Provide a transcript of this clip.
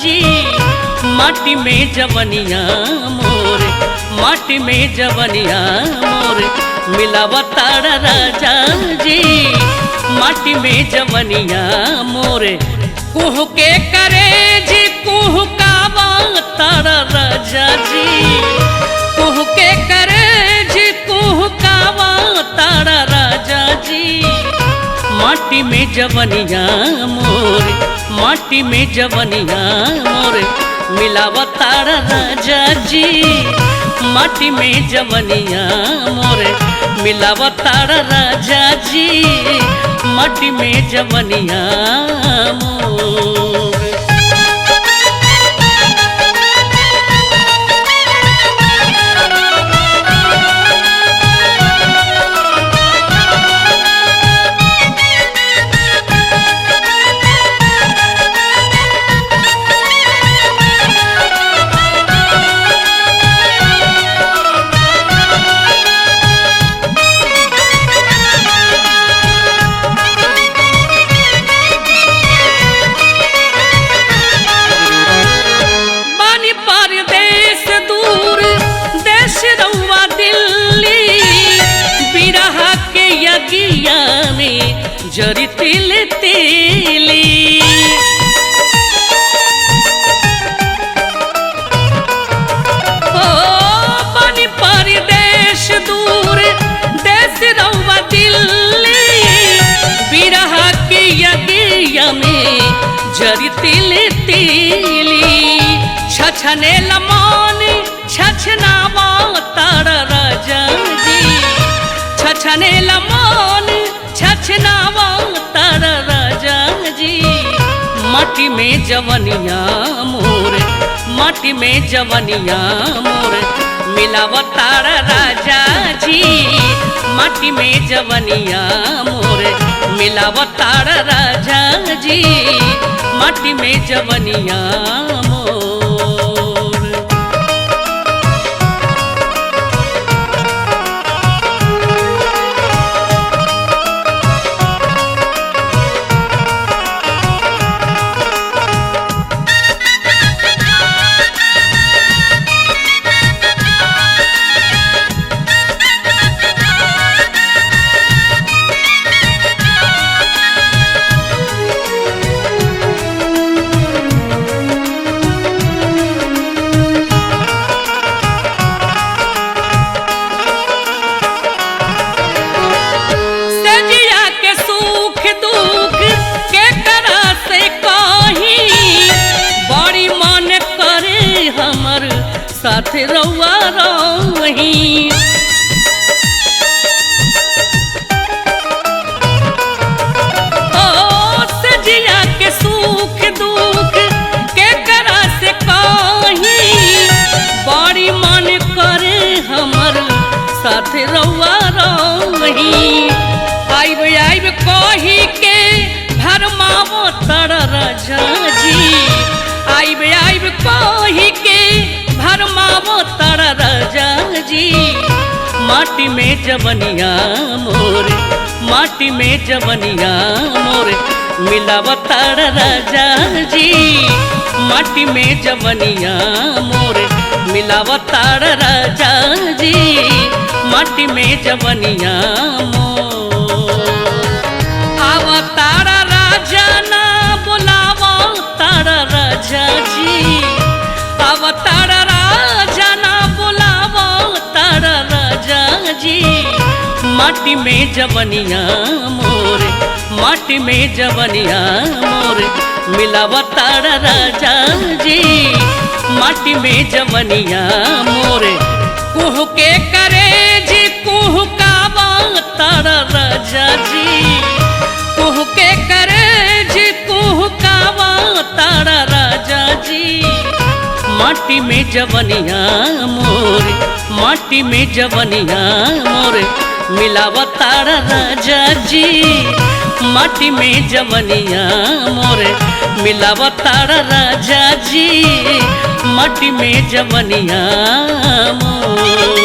जी माटी में जवनिया मोरे, माटी में जवनिया मोरे मिलावतार राजा जी माटी में जवनिया मोरे। कुह के करे जी कुह कावा तारा राजा जी, कुह के करे जी कुह कावा तारा राजा जी माटी में जवनिया मोरे, माटी में जवनिया मोरे मिलावतार राजा जी माटी में जवनिया मोरे मिलावतार राजा जी माटी में जवनिया मोरे। जरी तिल तिली ओ बनी परदेश दूर देश रउआ दिल्ली बिरह के यगिया में जरी तिल तिली छछने लमान छछनावा तारा राजा जी छछने लमान छछनावा तारा राजा जी माटी में जवनिया मोरे, माटी में जवनिया मोरे मिलावतार राजा जी माटी में जवनिया मोरे मिलावतार राजा जी माटी में जवनिया मोरे। साथ रउआ रही ओ सजिया के सुख दुख के करा से कहीं बड़ी मन करे हमर साथ रउआ रही। आइब आइब कही के भरमावो तारा राजा जी आइब आइब कही के भरमावो तारा राजा जी माटी में जवनिया मोरे, माटी में जवनिया मोरे मिलावतार राजा जी माटी में जवनिया मोरे मिलावतार राजा जी माटी में जवनिया मोरे। आवतारा राजा ना बुलावा तारा राजा जी आवतारा राजा ना बुलावा तारा राजा जी माटी में जवनिया मोरे, माटी में जवनिया मोरे मिलावतार राजा जी माटी में जवनिया मोरे। कुह के करे जी कुह कावा तारा राजा जी कुह के करे जी कुह कावा तारा राजा जी माटी में जवनिया मोरे, माटी में जवनिया मोरे मिलावतार राजा जी माटी में जवनिया मोरे मिलावतार राजा जी माटी में जवनिया मोरे।